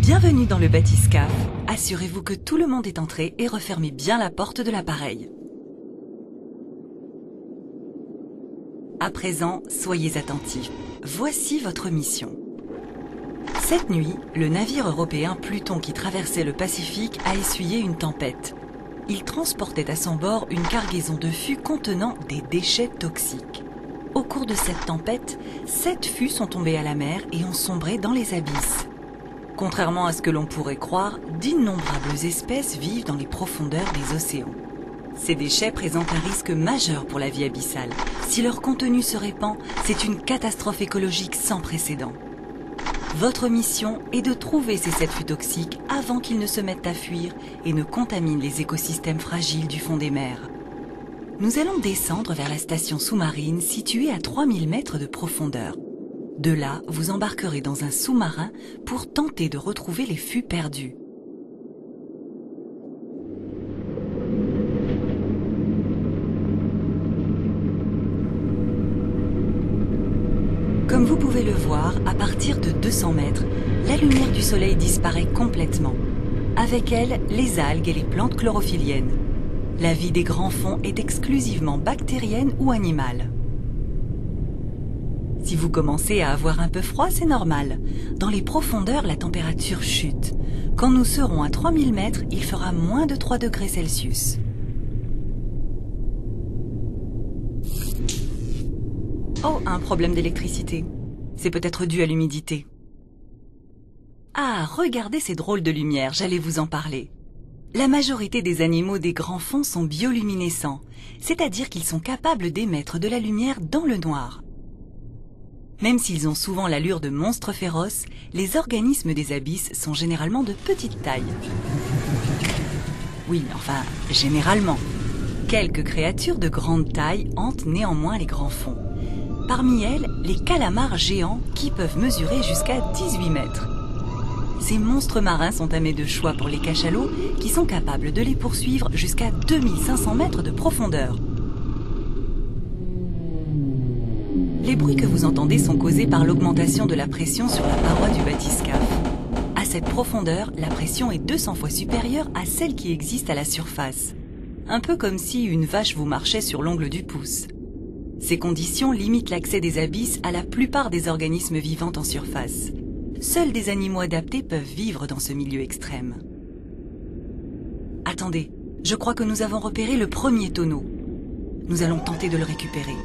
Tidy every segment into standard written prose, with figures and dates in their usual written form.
Bienvenue dans le bathyscaphe. Assurez-vous que tout le monde est entré et refermez bien la porte de l'appareil. À présent, soyez attentifs. Voici votre mission. Cette nuit, le navire européen Pluton qui traversait le Pacifique a essuyé une tempête. Il transportait à son bord une cargaison de fûts contenant des déchets toxiques. Au cours de cette tempête, 7 fûts sont tombés à la mer et ont sombré dans les abysses. Contrairement à ce que l'on pourrait croire, d'innombrables espèces vivent dans les profondeurs des océans. Ces déchets présentent un risque majeur pour la vie abyssale. Si leur contenu se répand, c'est une catastrophe écologique sans précédent. Votre mission est de trouver ces 7 fûts toxiques avant qu'ils ne se mettent à fuir et ne contaminent les écosystèmes fragiles du fond des mers. Nous allons descendre vers la station sous-marine située à 3000 mètres de profondeur. De là, vous embarquerez dans un sous-marin pour tenter de retrouver les fûts perdus. Comme vous pouvez le voir, à partir de 200 mètres, la lumière du soleil disparaît complètement. Avec elle, les algues et les plantes chlorophylliennes. La vie des grands fonds est exclusivement bactérienne ou animale. Si vous commencez à avoir un peu froid, c'est normal. Dans les profondeurs, la température chute. Quand nous serons à 3000 mètres, il fera moins de 3 degrés Celsius. Oh, un problème d'électricité. C'est peut-être dû à l'humidité. Ah, regardez ces drôles de lumière, j'allais vous en parler. La majorité des animaux des grands fonds sont bioluminescents, c'est-à-dire qu'ils sont capables d'émettre de la lumière dans le noir. Même s'ils ont souvent l'allure de monstres féroces, les organismes des abysses sont généralement de petite taille. Oui, enfin, généralement. Quelques créatures de grande taille hantent néanmoins les grands fonds. Parmi elles, les calamars géants qui peuvent mesurer jusqu'à 18 mètres. Ces monstres marins sont amis de choix pour les cachalots qui sont capables de les poursuivre jusqu'à 2500 mètres de profondeur. Les bruits que vous entendez sont causés par l'augmentation de la pression sur la paroi du bathyscaphe. À cette profondeur, la pression est 200 fois supérieure à celle qui existe à la surface. Un peu comme si une vache vous marchait sur l'ongle du pouce. Ces conditions limitent l'accès des abysses à la plupart des organismes vivants en surface. Seuls des animaux adaptés peuvent vivre dans ce milieu extrême. Attendez, je crois que nous avons repéré le premier tonneau. Nous allons tenter de le récupérer.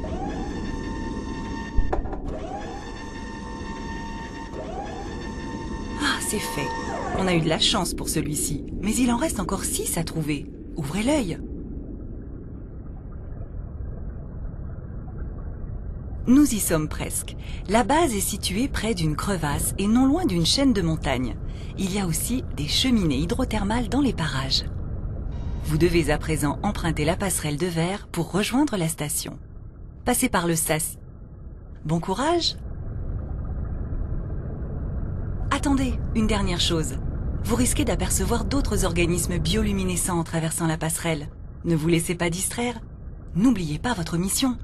Ah, c'est fait. On a eu de la chance pour celui-ci, mais il en reste encore 6 à trouver. Ouvrez l'œil. Nous y sommes presque. La base est située près d'une crevasse et non loin d'une chaîne de montagnes. Il y a aussi des cheminées hydrothermales dans les parages. Vous devez à présent emprunter la passerelle de verre pour rejoindre la station. Passez par le sas. Bon courage! Attendez, une dernière chose. Vous risquez d'apercevoir d'autres organismes bioluminescents en traversant la passerelle. Ne vous laissez pas distraire. N'oubliez pas votre mission.